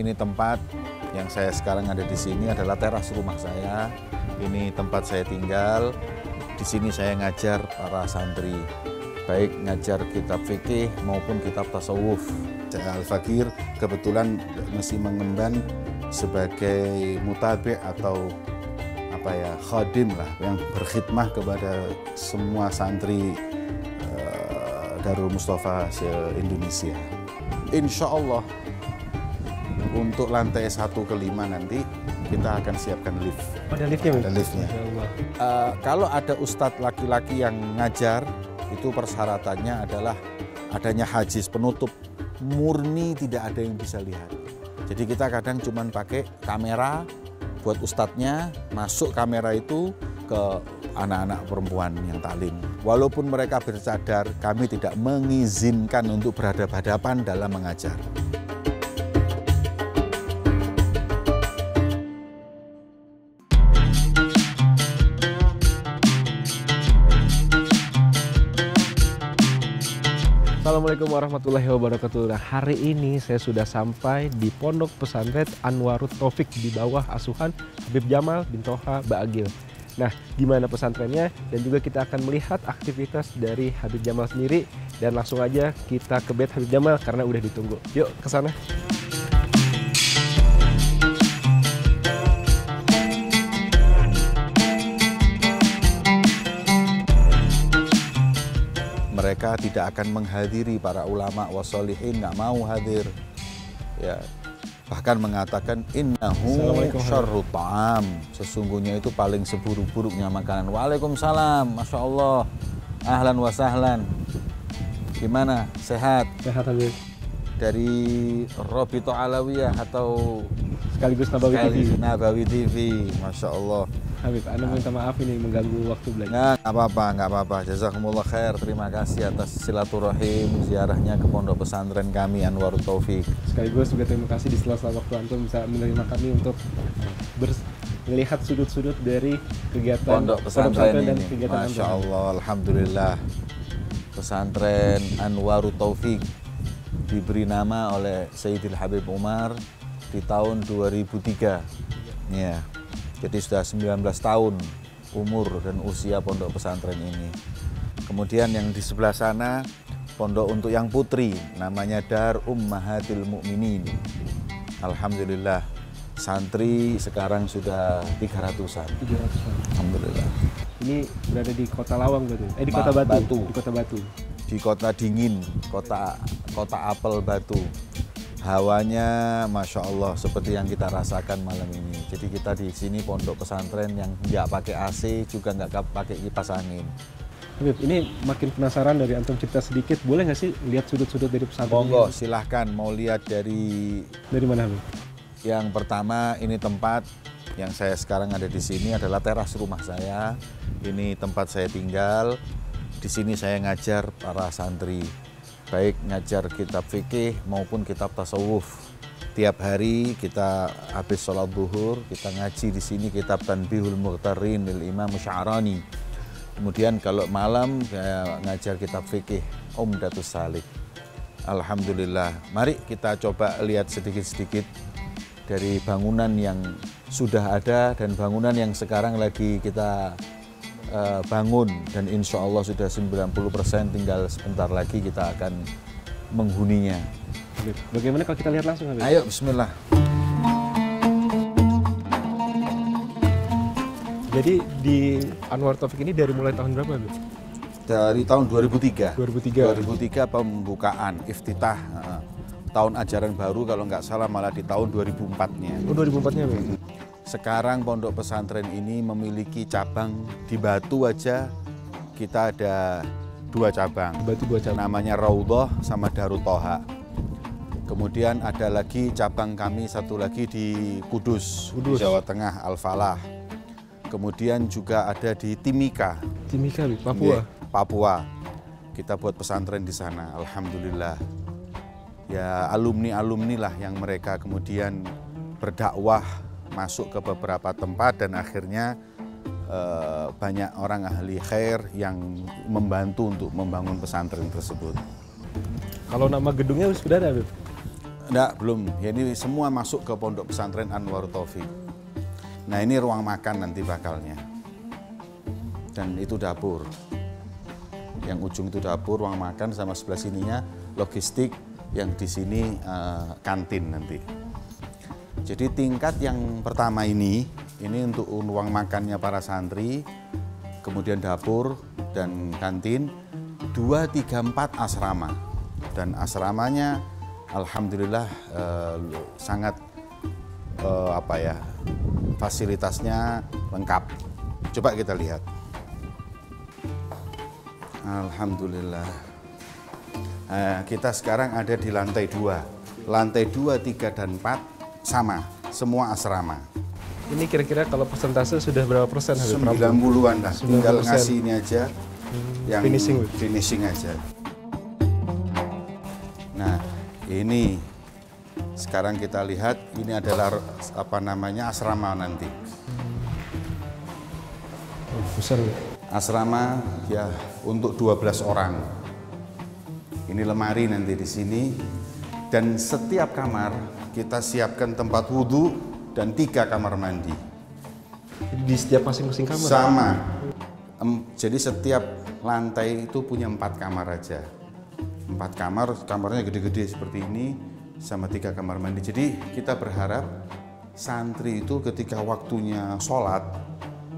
Ini tempat yang saya sekarang ada di sini adalah teras rumah saya. Ini tempat saya tinggal. Di sini saya ngajar para santri, baik ngajar kitab fikih maupun kitab tasawuf. Saya Al-Fakir kebetulan masih mengemban sebagai mutabi' atau khadim lah, yang berkhidmah kepada semua santri Darul Mustafa se-Indonesia. Insya Allah untuk lantai 1 ke 5 nanti kita akan siapkan lift. Ada liftnya? Ada liftnya. Kalau ada ustadz laki-laki yang ngajar, itu persyaratannya adalah adanya hajis penutup, murni tidak ada yang bisa lihat. Jadi kita kadang cuma pakai kamera buat ustadznya, masuk kamera itu ke anak-anak perempuan yang taklim. Walaupun mereka bercadar, kami tidak mengizinkan untuk berhadapan-hadapan dalam mengajar. Assalamualaikum warahmatullahi wabarakatuh. Nah, hari ini saya sudah sampai di Pondok Pesantren Anwarut Taufik di bawah asuhan Habib Jamal bin Toha Ba'agil. Nah, gimana pesantrennya dan juga kita akan melihat aktivitas dari Habib Jamal sendiri, dan langsung aja kita ke bait Habib Jamal karena udah ditunggu. Yuk ke sana. Mereka tidak akan menghadiri para ulama wassolihin, nggak mau hadir. Ya, bahkan mengatakan innahu syarrut ta'am, sesungguhnya itu paling seburuk-buruknya makanan. Waalaikumsalam, masya Allah, ahlan wa sahlan. Gimana, sehat? Sehat Habib. Dari Robito Alawiyah atau Sekaligus Nabawi TV. Masya Allah. Habib, Anda minta maaf ini mengganggu waktu belajar. Nah, nggak apa-apa. Jazakumullah khair. Terima kasih atas silaturahim ziarahnya ke pondok pesantren kami Anwarut Taufik. Sekaligus juga terima kasih di sela-sela waktu Antum bisa menerima kami untuk melihat sudut-sudut dari kegiatan pondok pesantren dan ini. kegiatan Masya Allah, alhamdulillah. Pesantren Anwarut Taufik diberi nama oleh Sayyidil Habib Umar di tahun 2003. Ya. Jadi sudah 19 tahun umur dan usia pondok pesantren ini. Kemudian yang di sebelah sana, pondok untuk yang putri, namanya Dar Ummahatil Mukminin. Alhamdulillah, santri sekarang sudah 300-an. 300-an. Alhamdulillah. Ini berada di Kota Lawang berarti? Di Kota Batu. Di Kota Batu. Di kota dingin, kota apel Batu. Hawanya Masya Allah seperti yang kita rasakan malam ini. Jadi kita di sini pondok pesantren yang nggak pakai AC, juga nggak pakai kipas angin. Habib, ini makin penasaran dari Antum cerita sedikit. Boleh nggak sih lihat sudut-sudut dari pesantren? Monggo, silahkan. Mau lihat dari mana Habib? Yang pertama, ini tempat yang saya sekarang ada di sini adalah teras rumah saya. Ini tempat saya tinggal. Di sini saya ngajar para santri, baik ngajar kitab fikih maupun kitab tasawuf. Tiap hari kita habis sholat zuhur, kita ngaji di sini kitab Tanbihul Mughtarin lil Imam Sya'rani. Kemudian kalau malam saya ngajar kitab fikih Umdatus Salik. Alhamdulillah. Mari kita coba lihat sedikit-sedikit dari bangunan yang sudah ada dan bangunan yang sekarang lagi kita bangun, dan insya Allah sudah 90%, tinggal sebentar lagi kita akan menghuninya. Bagaimana kalau kita lihat langsung, Habib? Ayo, bismillah. Jadi di Anwarut Taufik ini dari mulai tahun berapa, Habib? Dari tahun 2003. 2003 pembukaan, iftitah. Tahun ajaran baru kalau nggak salah malah di tahun 2004-nya. Oh, 2004-nya, Habib? Sekarang pondok pesantren ini memiliki cabang di Batu aja. Kita ada 2 cabang. Batu 2 cabang. Namanya Raudhah sama Darut Toha. Kemudian ada lagi cabang kami satu lagi di Kudus. Jawa Tengah, Al-Falah. Kemudian juga ada di Timika. Timika, Papua. Papua. Kita buat pesantren di sana, alhamdulillah. Ya, alumni-alumni lah yang mereka kemudian berdakwah masuk ke beberapa tempat, dan akhirnya banyak orang ahli khair yang membantu untuk membangun pesantren tersebut. Kalau nama gedungnya sudah ada, Habib? Enggak, belum. Ya, ini semua masuk ke Pondok Pesantren Anwarut Taufik. Nah, ini ruang makan nanti bakalnya. Dan itu dapur. Yang ujung itu dapur, ruang makan, sama sebelah sininya logistik, yang di sini kantin nanti. Jadi tingkat yang pertama ini untuk ruang makannya para santri, kemudian dapur dan kantin. 2, 3, 4 asrama. Dan asramanya alhamdulillah sangat fasilitasnya lengkap. Coba kita lihat. Alhamdulillah. Kita sekarang ada di lantai 2. Lantai 2, 3, dan 4 sama, semua asrama. Ini kira-kira kalau persentase sudah berapa persen? 90-an lah, tinggal 90%. ngasih ini aja, yang finishing aja. Nah, ini sekarang kita lihat, ini adalah asrama nanti. Besar. Asrama ya untuk 12 orang. Ini lemari nanti di sini, dan setiap kamar kita siapkan tempat wudhu dan 3 kamar mandi. Di setiap masing-masing kamar? Sama. Jadi setiap lantai itu punya 4 kamar aja. 4 kamar, kamarnya gede-gede seperti ini, sama 3 kamar mandi. Jadi kita berharap santri itu ketika waktunya sholat,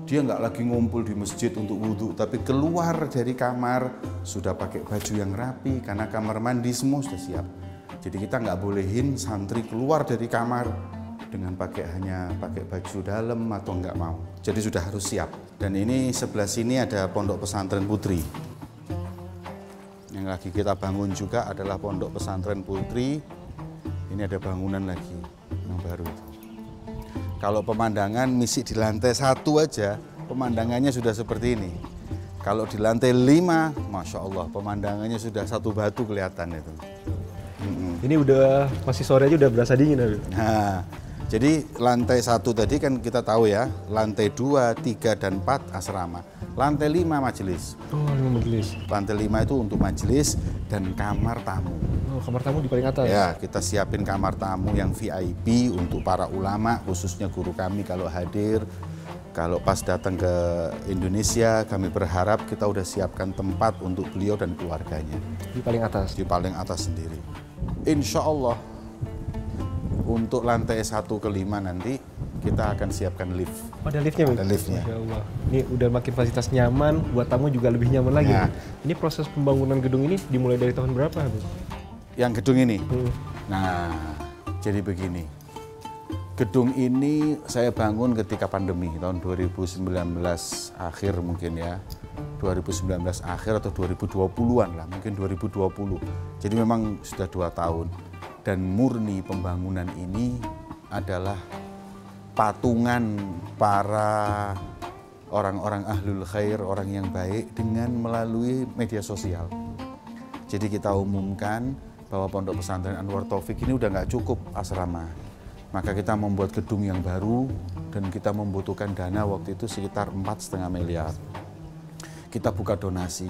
dia nggak lagi ngumpul di masjid untuk wudhu, tapi keluar dari kamar sudah pakai baju yang rapi, karena kamar mandi semua sudah siap. Jadi kita nggak bolehin santri keluar dari kamar dengan hanya pakai baju dalam atau nggak mau. Jadi sudah harus siap. Dan ini sebelah sini ada Pondok Pesantren Putri. Yang lagi kita bangun juga adalah Pondok Pesantren Putri. Ini ada bangunan lagi yang baru. Kalau pemandangan misi di lantai 1 aja, pemandangannya sudah seperti ini. Kalau di lantai 5, Masya Allah, pemandangannya sudah satu batu kelihatan itu. Ini udah masih sore aja udah berasa dingin. Nah, jadi lantai 1 tadi kan kita tahu ya, lantai 2, 3, dan 4 asrama. Lantai 5 majelis. Oh, 5 majelis. Lantai 5 itu untuk majelis dan kamar tamu. Oh, kamar tamu di paling atas? Ya, kita siapin kamar tamu yang VIP untuk para ulama, khususnya guru kami kalau hadir. Kalau pas datang ke Indonesia, kami berharap kita udah siapkan tempat untuk beliau dan keluarganya. Di paling atas? Di paling atas sendiri. Insya Allah, untuk lantai 1 ke 5 nanti, kita akan siapkan lift. Ada liftnya? Ada liftnya. Masya Allah. Ini udah makin fasilitas nyaman, buat tamu juga lebih nyaman lagi. Ya. Ini proses pembangunan gedung ini dimulai dari tahun berapa? Yang gedung ini? Nah, jadi begini. Gedung ini saya bangun ketika pandemi, tahun 2019 akhir mungkin ya. 2019 akhir atau 2020-an lah, mungkin 2020. Jadi memang sudah 2 tahun. Dan murni pembangunan ini adalah patungan para orang-orang ahlul khair, orang yang baik, dengan melalui media sosial. Jadi kita umumkan bahwa Pondok Pesantren Anwarut Taufik ini udah nggak cukup asrama. Maka kita membuat gedung yang baru, dan kita membutuhkan dana waktu itu sekitar 4,5 miliar. Kita buka donasi.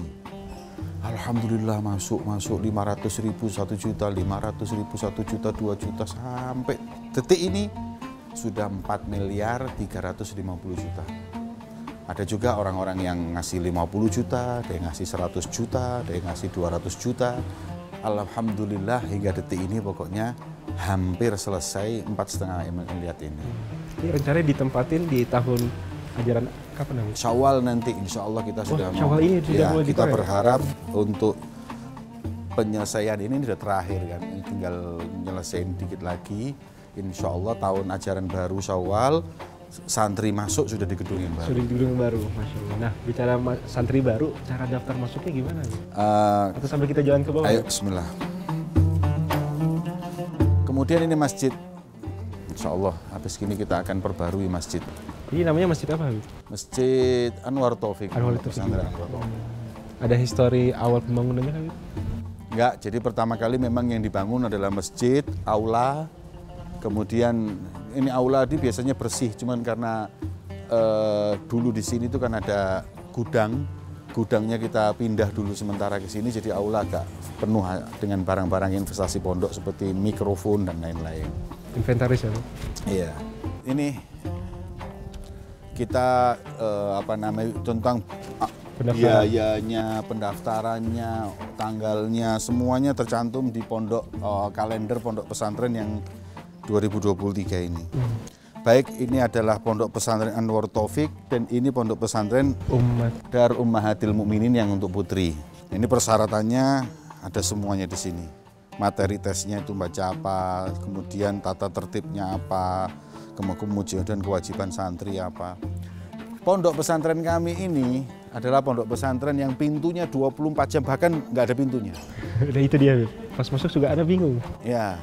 Alhamdulillah masuk 500.000, 1 juta, 500.000, 1 juta, 2 juta, sampai detik ini sudah 4.350 juta. Ada juga orang-orang yang ngasih 50 juta, ada yang ngasih 100 juta, ada yang ngasih 200 juta. Alhamdulillah hingga detik ini pokoknya hampir selesai 4,5 miliar ini. Ini rencananya ditempatin di tahun ajaran kapan namanya? Syawal nanti insya Allah kita sudah mau. Syawal ini sudah mulai kita dipakai. berharap untuk penyelesaian ini sudah terakhir kan. Ini tinggal nyelesain dikit lagi. Insya Allah tahun ajaran baru Syawal, santri masuk sudah di gedung yang baru. Sudah di gedung yang baru, Masya Allah. Nah, bicara santri baru, cara daftar masuknya gimana? Atau sambil kita jalan ke bawah? Ayo, bismillah. Kemudian ini masjid. Insya Allah, habis gini kita akan perbarui masjid. Ini namanya masjid apa? Masjid Anwarut Taufik. Anwarut Taufik. Pesantren Anwarut Taufik. Ada histori awal pembangunannya kan? Enggak, jadi pertama kali memang yang dibangun adalah masjid, aula. Kemudian ini aula ini biasanya bersih, cuman karena dulu di sini itu kan ada gudang, gudangnya kita pindah dulu sementara ke sini, jadi aula agak penuh dengan barang-barang investasi pondok seperti mikrofon dan lain-lain. Inventaris ya, Pak? Iya, ini kita tentang biayanya, pendaftarannya, tanggalnya, semuanya tercantum di pondok kalender pondok pesantren yang 2023 ini. Baik, ini adalah pondok pesantren Anwar Taufik dan ini pondok pesantren Dar Ummahatil Mukminin yang untuk putri. Ini persyaratannya ada semuanya di sini. Materi tesnya itu baca apa, kemudian tata tertibnya apa, kemudian kewajiban santri apa. Pondok pesantren kami ini adalah pondok pesantren yang pintunya 24 jam, bahkan nggak ada pintunya. Nah itu dia, pas masuk juga ada bingung. Ya,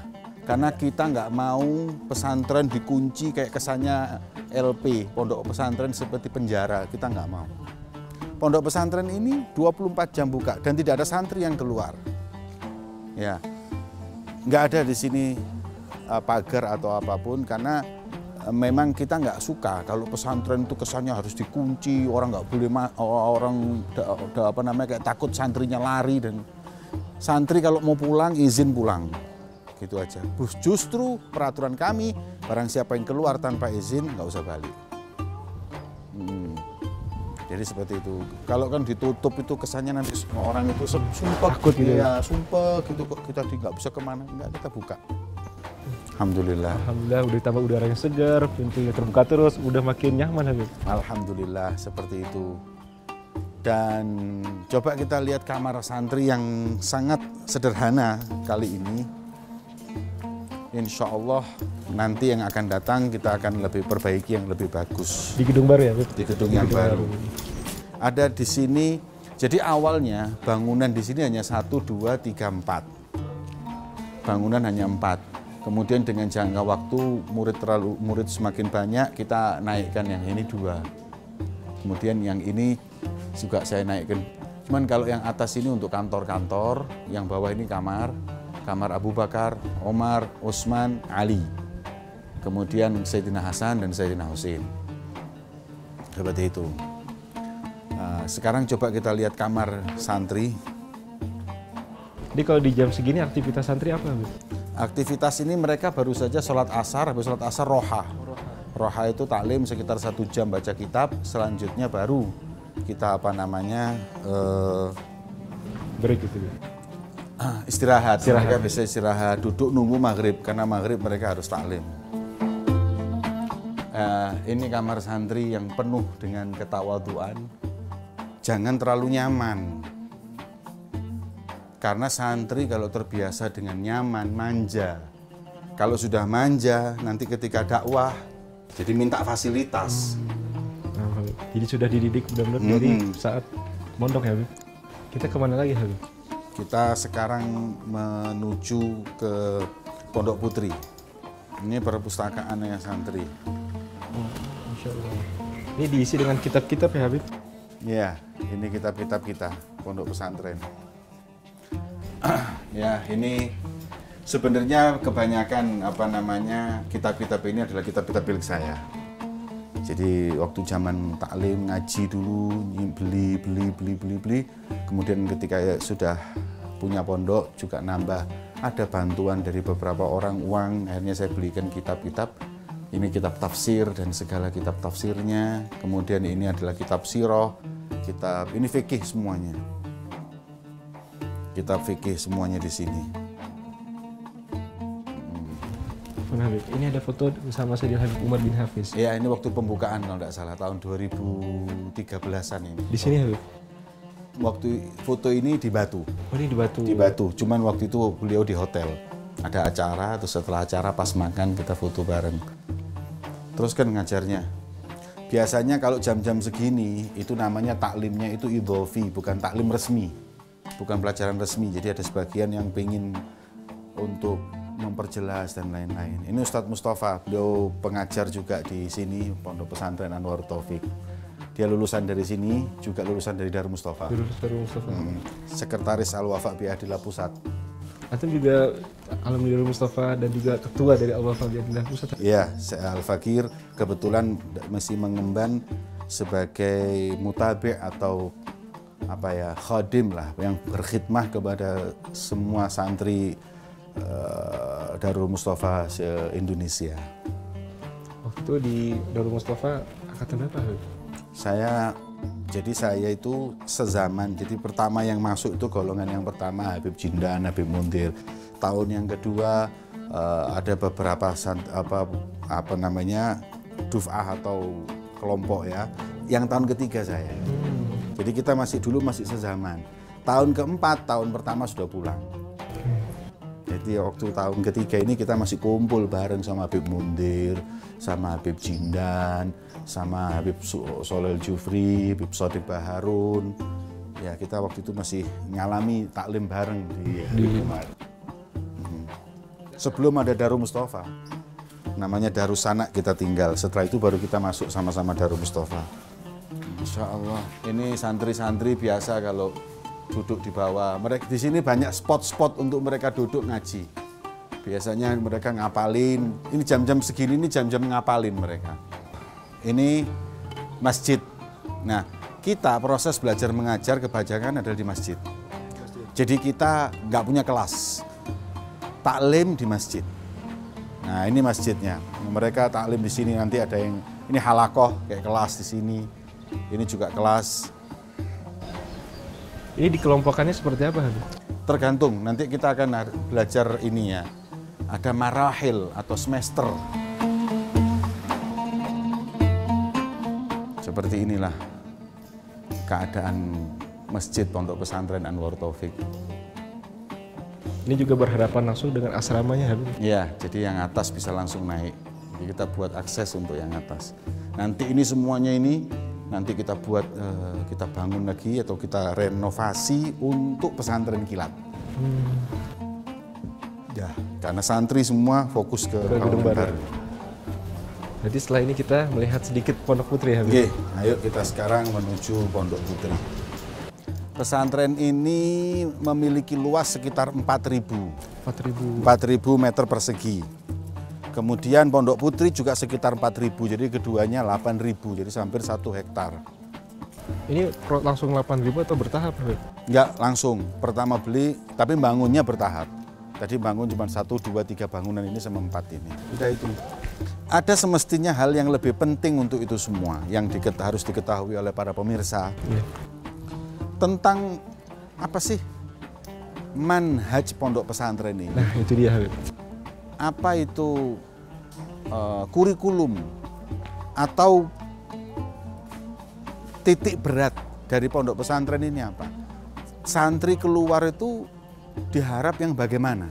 karena kita nggak mau pesantren dikunci kayak kesannya LP, pondok pesantren seperti penjara, kita nggak mau. Pondok pesantren ini 24 jam buka dan tidak ada santri yang keluar. Ya, nggak ada di sini pagar atau apapun karena memang kita nggak suka kalau pesantren itu kesannya harus dikunci, orang nggak boleh kayak takut santrinya lari, dan santri kalau mau pulang izin pulang, gitu aja. Justru peraturan kami, barang siapa yang keluar tanpa izin nggak usah balik. Jadi seperti itu. Kalau kan ditutup itu kesannya nanti orang itu sumpah takut gitu ya, sumpah gitu kok kita nggak bisa kemana, nggak, kita buka. Alhamdulillah. Alhamdulillah udah tambah udaranya segar, pintunya terbuka terus, udah makin nyaman Habib. Alhamdulillah seperti itu. Dan coba kita lihat kamar santri yang sangat sederhana kali ini. Insya Allah nanti yang akan datang kita akan lebih perbaiki yang lebih bagus. Di gedung baru ya, Habib? Di gedung yang baru. Ada di sini, jadi awalnya bangunan di sini hanya 1, 2, 3, 4. Bangunan hanya 4. Kemudian dengan jangka waktu murid semakin banyak, kita naikkan yang ini 2. Kemudian yang ini juga saya naikkan. Cuman kalau yang atas ini untuk kantor-kantor, yang bawah ini kamar Abu Bakar, Omar, Utsman, Ali. Kemudian Sayyidina Hasan dan Sayyidina Husain. Seperti itu. Sekarang coba kita lihat kamar santri. Jadi kalau di jam segini aktivitas santri apa, Habib? Aktivitas ini mereka baru saja sholat asar, habis sholat asar roha. Roha itu taklim sekitar 1 jam baca kitab, selanjutnya baru kita break gitu ya? Istirahat. Mereka bisa istirahat, duduk nunggu maghrib, karena maghrib mereka harus taklim. Ini kamar santri yang penuh dengan ketawaduan. Jangan terlalu nyaman. Karena santri kalau terbiasa dengan nyaman, manja. Kalau sudah manja, nanti ketika dakwah, jadi minta fasilitas. Jadi sudah dididik benar-benar dari saat mondok ya, Habib? Kita kemana lagi, Habib? Kita sekarang menuju ke Pondok Putri. Ini perpustakaannya santri. Masya Allah. Ini diisi dengan kitab-kitab ya, Habib? Ya, ini kitab-kitab kita, Pondok Pesantren. Ya, ini sebenarnya kebanyakan kitab-kitab ini adalah kitab-kitab milik saya. Jadi waktu zaman taklim ngaji dulu beli, kemudian ketika sudah punya pondok juga nambah, ada bantuan dari beberapa orang uang, akhirnya saya belikan kitab-kitab. Ini kitab tafsir dan segala kitab tafsirnya, kemudian ini adalah kitab sirah, kitab ini fikih semuanya. Kitab fikih semuanya di sini. Habib, ini ada foto bersama Sayyidina Habib Umar bin Hafiz. Ya, ini waktu pembukaan kalau tidak salah tahun 2013-an ini. Di sini Habib? Waktu foto ini di Batu. Oh, ini di Batu. Di Batu. Cuman waktu itu beliau di hotel. Ada acara, terus setelah acara pas makan kita foto bareng. Terus kan ngajarnya. Biasanya kalau jam-jam segini itu namanya taklimnya itu idhofi, bukan taklim resmi. Bukan pelajaran resmi. Jadi ada sebagian yang pengen untuk memperjelas dan lain-lain. Ini Ustadz Mustafa, beliau pengajar juga di sini Pondok Pesantren Anwar Taufik. Dia lulusan dari sini, juga lulusan dari Darul Mustafa. Sekretaris Al-Wafa Bi'adillah Pusat. Antum juga alumni Darul Mustafa dan juga ketua dari Al-Wafa Bi'adillah Pusat. Iya, Al-Fakir kebetulan masih mengemban sebagai mutabi' atau khadim lah, yang berkhidmah kepada semua santri Darul Mustafa se-Indonesia. Waktu di Darul Mustafa angkatan berapa? Saya itu sezaman. Jadi pertama yang masuk itu golongan yang pertama Habib Jindan, Habib Muntir. Tahun yang kedua ada beberapa duf'ah atau kelompok ya. Yang tahun ketiga saya. Jadi kita masih sezaman. Tahun keempat, tahun pertama sudah pulang. Jadi waktu tahun ketiga ini kita masih kumpul bareng sama Habib Muntir, sama Habib Jindan, sama Habib Sholel Jufri, Habib Sodik Baharun. Ya kita waktu itu masih ngalami taklim bareng di Umar. Sebelum ada Darul Mustafa, namanya Darus Sanak kita tinggal. Setelah itu baru kita masuk sama-sama Darul Mustafa. Insya Allah, ini santri-santri biasa kalau duduk di bawah. Mereka di sini banyak spot-spot untuk mereka duduk ngaji. Biasanya mereka ngapalin. Ini jam-jam segini ini jam-jam ngapalin mereka. Ini masjid. Nah, kita proses belajar mengajar kebanyakan adalah di masjid. Jadi kita nggak punya kelas. Taklim di masjid. Nah, ini masjidnya. Mereka taklim di sini, nanti ada yang ini halakoh kayak kelas di sini. Ini juga kelas. Ini dikelompokannya seperti apa? Tergantung, nanti kita akan belajar ini ya. Ada marahil atau semester. Seperti inilah keadaan Masjid Pondok Pesantren Anwar Taufik. Ini juga berhadapan langsung dengan asramanya, Habib? Iya, jadi yang atas bisa langsung naik. Jadi kita buat akses untuk yang atas. Nanti ini semuanya ini nanti kita buat, kita bangun lagi atau kita renovasi untuk pesantren kilat. Ya, karena santri semua fokus ke Gedung Baru. Jadi setelah ini kita melihat sedikit Pondok Putri, Habib. Oke, ayo kita sekarang menuju Pondok Putri. Pesantren ini memiliki luas sekitar 4.000 meter persegi. Kemudian Pondok Putri juga sekitar 4.000, jadi keduanya 8.000, jadi hampir 1 hektar. Ini langsung 8.000 atau bertahap? Enggak, langsung. Pertama beli, tapi bangunnya bertahap. Tadi bangun cuma 1, 2, 3 bangunan ini sama 4 ini. Udah itu. Ada semestinya hal yang lebih penting untuk itu semua, yang harus diketahui oleh para pemirsa. Ya. Tentang apa sih manhaj pondok pesantren ini? Nah, itu dia, Habib. Apa itu kurikulum atau titik berat dari pondok pesantren ini apa? Santri keluar itu diharap yang bagaimana?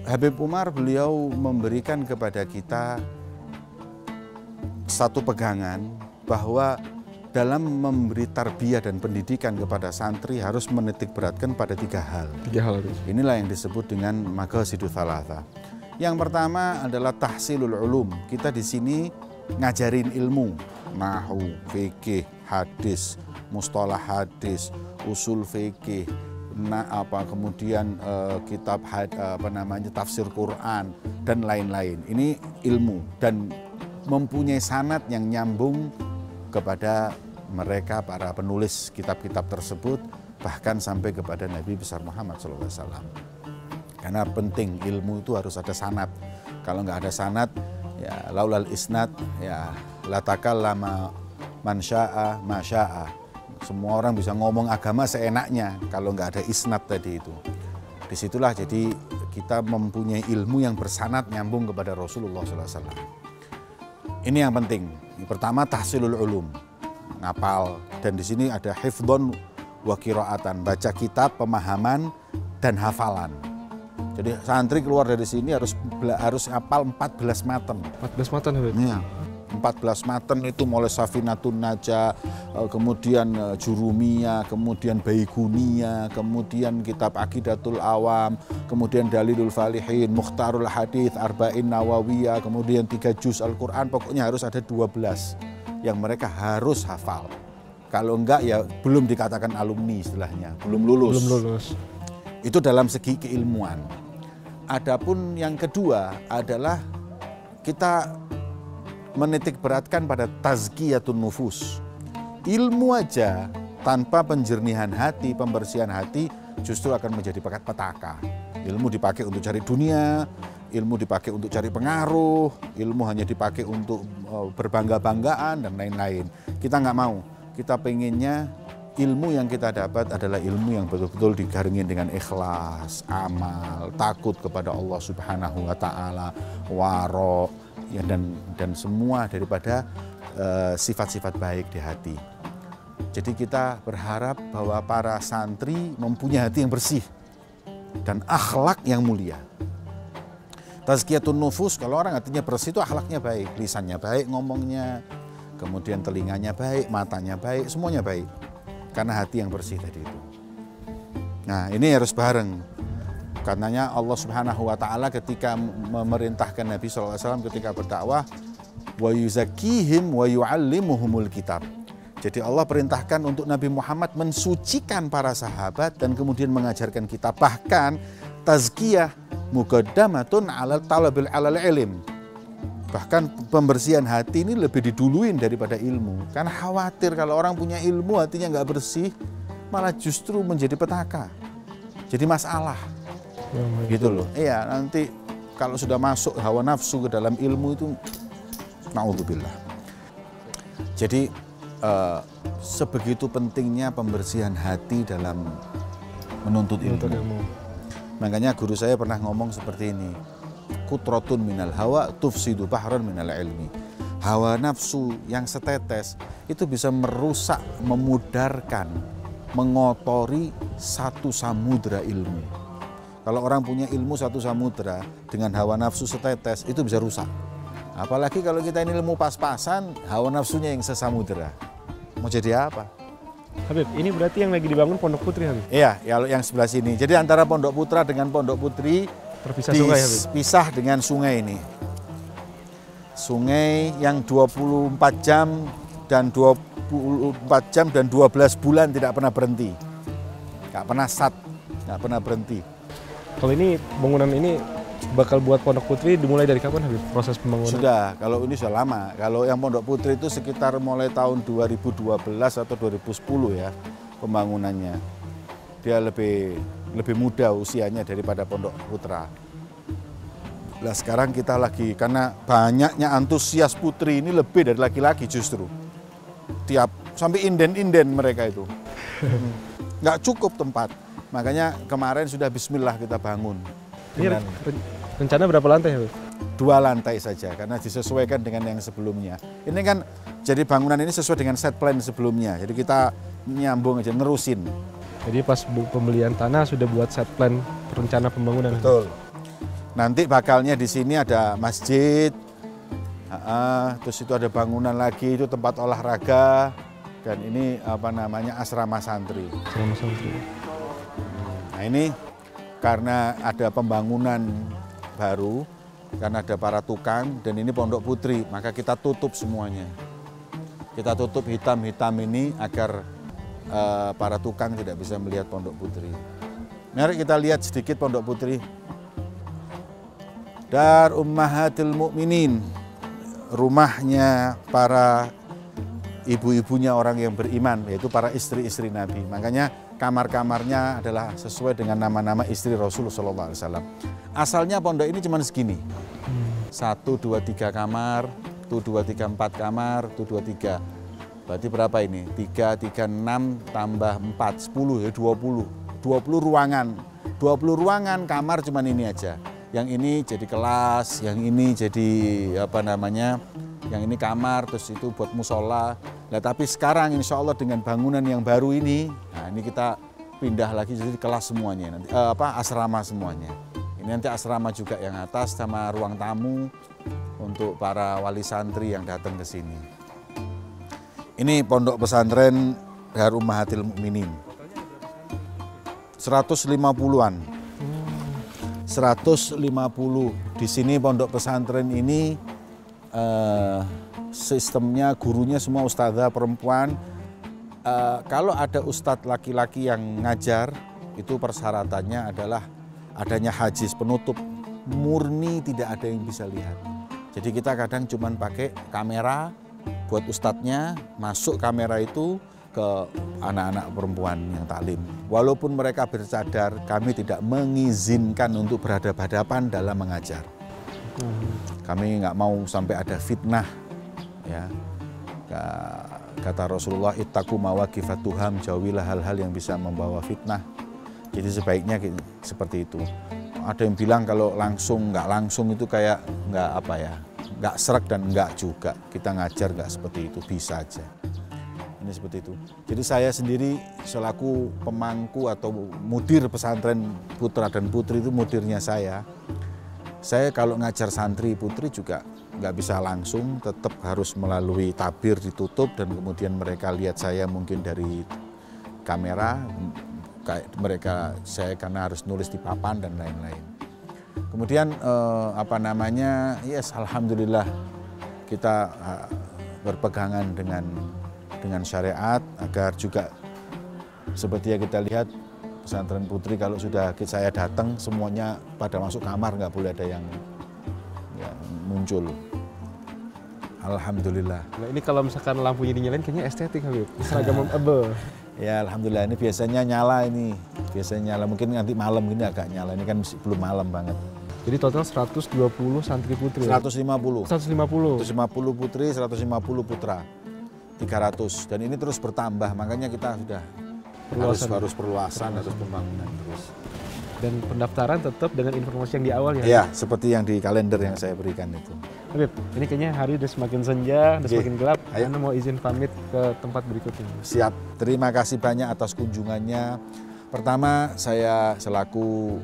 Habib Umar beliau memberikan kepada kita satu pegangan bahwa dalam memberi tarbiyah dan pendidikan kepada santri harus menitik beratkan pada 3 hal. 3 hal itu. Inilah yang disebut dengan maqasidul thalatha. Yang pertama adalah tahsilul ulum. Kita di sini ngajarin ilmu, nahwu, fikih, hadis, mustalah hadis, usul fikih, kemudian kitab tafsir Quran dan lain-lain. Ini ilmu dan mempunyai sanad yang nyambung kepada mereka para penulis kitab-kitab tersebut, bahkan sampai kepada Nabi besar Muhammad SAW. Karena penting, ilmu itu harus ada sanad. Kalau nggak ada sanad, ya laulal isnad, ya latakallama man syaa ma syaa. Semua orang bisa ngomong agama seenaknya kalau nggak ada isnad tadi itu. Disitulah jadi kita mempunyai ilmu yang bersanad nyambung kepada Rasulullah SAW. Ini yang penting. Pertama tahsilul ulum, ngapal, dan di sini ada hifdzon wa qiraatan, baca kitab, pemahaman dan hafalan. Jadi santri keluar dari sini harus hafal 14 matan. 14 matan, Habib? Iya. 14 matan itu mulai Safinatun Najah, kemudian Jurumiyah, kemudian Baigunia, kemudian kitab Aqidatul Awam, kemudian Dalilul Falihin, Mukhtarul Hadits, Arba'in Nawawiyah, kemudian 3 juz Al-Quran, pokoknya harus ada 12 yang mereka harus hafal. Kalau enggak ya belum dikatakan alumni istilahnya, belum lulus. Belum lulus. Itu dalam segi keilmuan. Adapun yang kedua adalah kita menitik beratkan pada tazkiyatun nufus. ilmu aja tanpa penjernihan hati, pembersihan hati justru akan menjadi petaka. Ilmu dipakai untuk cari dunia, ilmu dipakai untuk cari pengaruh, ilmu hanya dipakai untuk berbangga-banggaan dan lain-lain. Kita nggak mau, kita pengennya ilmu yang kita dapat adalah ilmu yang betul-betul digarungin dengan ikhlas, amal, takut kepada Allah Subhanahu wa Ta'ala, waro, ya, dan semua daripada sifat-sifat baik di hati. Jadi kita berharap bahwa para santri mempunyai hati yang bersih dan akhlak yang mulia. Tazkiyatun nufus, kalau orang hatinya bersih itu akhlaknya baik, lisannya baik, ngomongnya, kemudian telinganya baik, matanya baik, semuanya baik. Karena hati yang bersih tadi itu. Nah, ini harus bareng. Karenanya Allah Subhanahu wa Ta'ala ketika memerintahkan Nabi SAW ketika berdakwah, wa yuzakkihim wa yu'allimuhumul kitab. Jadi Allah perintahkan untuk Nabi Muhammad mensucikan para sahabat dan kemudian mengajarkan kita. Bahkan tazkiyah muqaddamatun ala talabil alal ilim. Bahkan pembersihan hati ini lebih diduluin daripada ilmu. Karena khawatir kalau orang punya ilmu hatinya nggak bersih, malah justru menjadi petaka. Jadi masalah. Gitu loh. Iya, nanti kalau sudah masuk hawa nafsu ke dalam ilmu itu, na'udzubillah. Jadi sebegitu pentingnya pembersihan hati dalam menuntut ilmu. Makanya guru saya pernah ngomong seperti ini, kutratun minal hawa tufsidu bahran minal ilmi. Hawa nafsu yang setetes itu bisa merusak, memudarkan, mengotori satu samudra ilmu. Kalau orang punya ilmu satu samudra dengan hawa nafsu setetes itu bisa rusak. Apalagi kalau kita ini ilmu pas-pasan, hawa nafsunya yang sesamudra. Mau jadi apa? Habib, ini berarti yang lagi dibangun Pondok Putri, Habib? Iya, yang sebelah sini. Jadi antara Pondok Putra dengan Pondok Putri terpisah sungai, Habib? Pisah dengan sungai ini. Sungai yang 24 jam dan 24 jam dan 12 bulan tidak pernah berhenti. Nggak pernah nggak pernah berhenti. Kalau ini bangunan ini bakal buat Pondok Putri dimulai dari kapan, Habib, proses pembangunan? Sudah, kalau ini sudah lama. Kalau yang Pondok Putri itu sekitar mulai tahun 2012 atau 2010 ya pembangunannya. Dia lebih muda usianya daripada Pondok Putra. Nah sekarang kita lagi, karena banyaknya antusias putri ini lebih dari laki-laki justru. Sampai inden-inden mereka itu. Nggak cukup tempat. Makanya kemarin sudah bismillah kita bangun. Ini rencana berapa lantai, Habib? 2 lantai saja, karena disesuaikan dengan yang sebelumnya. Ini kan, jadi bangunan ini sesuai dengan set plan sebelumnya. Jadi kita nyambung aja, nerusin. Jadi pas pembelian tanah sudah buat set plan rencana pembangunan. Betul. Nanti bakalnya di sini ada masjid, terus itu ada bangunan lagi, itu tempat olahraga, dan ini asrama santri. Asrama santri. Nah ini karena ada pembangunan baru, karena ada para tukang, dan ini Pondok Putri, maka kita tutup semuanya. Kita tutup hitam-hitam ini agar para tukang tidak bisa melihat Pondok Putri. Mari kita lihat sedikit Pondok Putri. Dar Ummahatil Mukminin, rumahnya para ibu-ibunya orang yang beriman, yaitu para istri-istri Nabi. Makanya kamar-kamarnya adalah sesuai dengan nama-nama istri Rasulullah SAW. Asalnya pondok ini cuma segini. 1, 2, 3 kamar, 1, 2, 3, 4 kamar, 1, 2, 3. Berarti berapa ini? 3, 3, 6 tambah 4, 10 ya 20. 20 ruangan. 20 ruangan kamar cuma ini aja. Yang ini jadi kelas, yang ini jadi yang ini kamar, terus itu buat musola. Nah, tapi sekarang insya Allah dengan bangunan yang baru ini, nah ini kita pindah lagi jadi kelas semuanya, nanti asrama semuanya. Ini nanti asrama juga yang atas sama ruang tamu untuk para wali santri yang datang ke sini. Ini pondok pesantren Dar Ummahatil Mukminin. 150-an. 150 di sini pondok pesantren ini sistemnya gurunya semua ustadzah perempuan. Kalau ada ustadz laki-laki yang ngajar itu persyaratannya adalah adanya hajis penutup, murni tidak ada yang bisa lihat. Jadi kita kadang cuman pakai kamera buat ustadznya masuk kamera itu ke anak-anak perempuan yang taklim. Walaupun mereka bercadar, kami tidak mengizinkan untuk berhadapan-hadapan dalam mengajar. Kami nggak mau sampai ada fitnah, ya. Kata Rasulullah, ittaqu mawaqifatuham, jauhilah hal-hal yang bisa membawa fitnah. Jadi sebaiknya seperti itu. Ada yang bilang kalau langsung, nggak langsung itu kayak nggak sreg dan nggak juga. Kita ngajar nggak seperti itu, bisa aja. Ini seperti itu. Jadi saya sendiri selaku pemangku atau mudir pesantren putra dan putri, itu mudirnya saya. Saya kalau ngajar santri putri juga nggak bisa langsung, tetap harus melalui tabir ditutup dan kemudian mereka lihat saya mungkin dari kamera, kayak mereka saya karena harus nulis di papan dan lain-lain. Kemudian alhamdulillah kita berpegangan dengan syariat agar juga seperti yang kita lihat pesantren putri kalau sudah saya datang semuanya pada masuk kamar, nggak boleh ada yang muncul. Alhamdulillah. Nah ini kalau misalkan lampunya dinyalain kayaknya estetik Habib. Seragam Abe. Ya alhamdulillah, ini biasanya nyala ini. Biasanya nyala, mungkin nanti malam ini agak nyala. Ini kan belum malam banget. Jadi total 120 santri putri. 150. 150 putri, 150 putra. 300 dan ini terus bertambah, makanya kita sudah harus perluasan, harus pembangunan terus. Dan pendaftaran tetap dengan informasi yang di awal ya? Iya, seperti yang di kalender yang saya berikan itu. Habib, ini kayaknya hari udah semakin senja, udah semakin gelap. Ayo. Anda mau izin pamit ke tempat berikutnya? Siap, terima kasih banyak atas kunjungannya. Pertama, saya selaku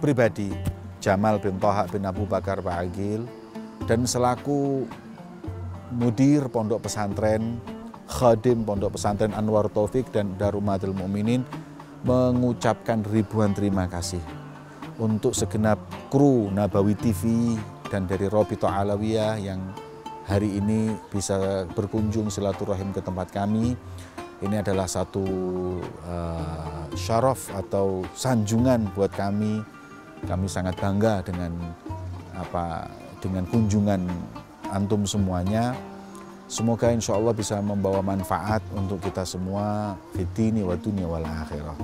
pribadi, Jamal bin Toha bin Abu Bakar Pak Agil, dan selaku mudir pondok pesantren, khadim pondok pesantren Anwar Taufik dan Darumatul Mukminin, mengucapkan ribuan terima kasih untuk segenap kru Nabawi TV dan dari Robito Alawiyah yang hari ini bisa berkunjung silaturahim ke tempat kami. Ini adalah satu syaraf atau sanjungan buat kami. Kami sangat bangga dengan kunjungan antum semuanya. Semoga insya Allah bisa membawa manfaat untuk kita semua fitini wa dunya wal akhirah.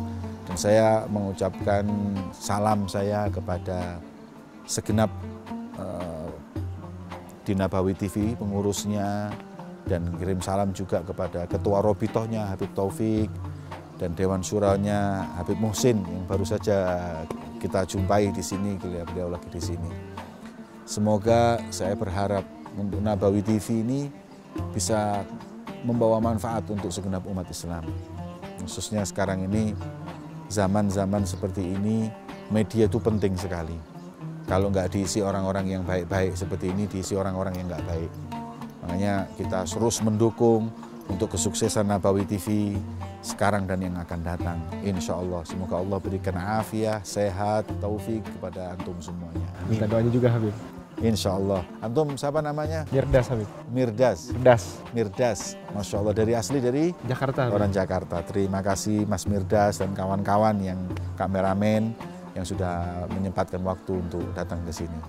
Dan saya mengucapkan salam saya kepada segenap di Nabawi TV pengurusnya, dan kirim salam juga kepada ketua Robitohnya Habib Taufik dan Dewan Syuranya Habib Muhsin yang baru saja kita jumpai di sini, beliau lagi di sini. Semoga saya berharap untuk Nabawi TV ini bisa membawa manfaat untuk segenap umat Islam. Khususnya sekarang ini, zaman-zaman seperti ini, media itu penting sekali. Kalau nggak diisi orang-orang yang baik-baik seperti ini, diisi orang-orang yang nggak baik. Makanya kita terus mendukung untuk kesuksesan Nabawi TV sekarang dan yang akan datang. Insya Allah, semoga Allah berikan afiah, sehat, taufik kepada antum semuanya. Amin. Minta doanya juga Habib. Insya Allah. Antum siapa namanya? Mirdas Habib. Mirdas. Masya Allah, dari asli dari Jakarta. Habib. Orang Jakarta. Terima kasih Mas Mirdas dan kawan-kawan yang kameramen yang sudah menyempatkan waktu untuk datang ke sini.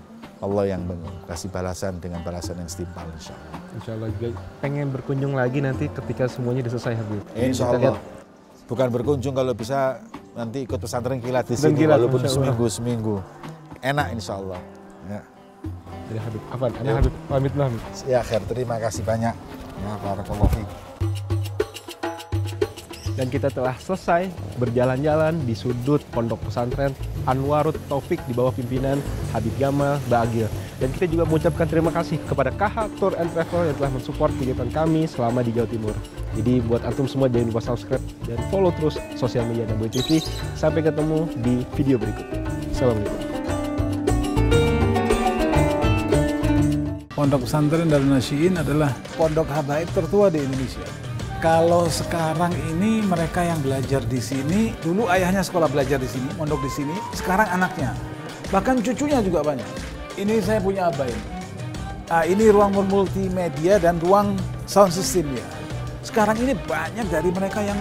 Allah yang kasih balasan dengan balasan yang setimpal, insya Allah. Insya Allah juga pengen berkunjung lagi nanti ketika semuanya sudah selesai Habib. Insya Allah. Bukan berkunjung, kalau bisa nanti ikut pesantren kilat di sini, walaupun seminggu. Enak insya Allah. Ya. Jadi Habib, Habib pamit lah Habib. Ya khair, terima kasih banyak. Ya, barakallahu fiik. Dan kita telah selesai berjalan-jalan di sudut pondok pesantren Anwarut Taufik di bawah pimpinan Habib Jamal Ba'agil. Dan kita juga mengucapkan terima kasih kepada KH Tour and Travel yang telah mensupport kegiatan kami selama di Jawa Timur. Jadi buat antum semua jangan lupa subscribe dan follow terus sosial media Nabawi TV. Sampai ketemu di video berikutnya. Assalamualaikum. Pondok Pesantren Darun Nasyyin adalah pondok habaib tertua di Indonesia. Kalau sekarang ini mereka yang belajar di sini, dulu ayahnya sekolah belajar di sini, mondok di sini, sekarang anaknya. Bahkan cucunya juga banyak. Ini saya punya abah ini. Ini ruang multimedia dan ruang sound system ya. Sekarang ini banyak dari mereka yang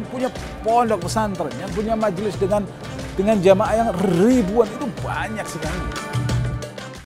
punya pondok pesantren, yang punya majelis dengan jamaah yang ribuan, itu banyak sekali.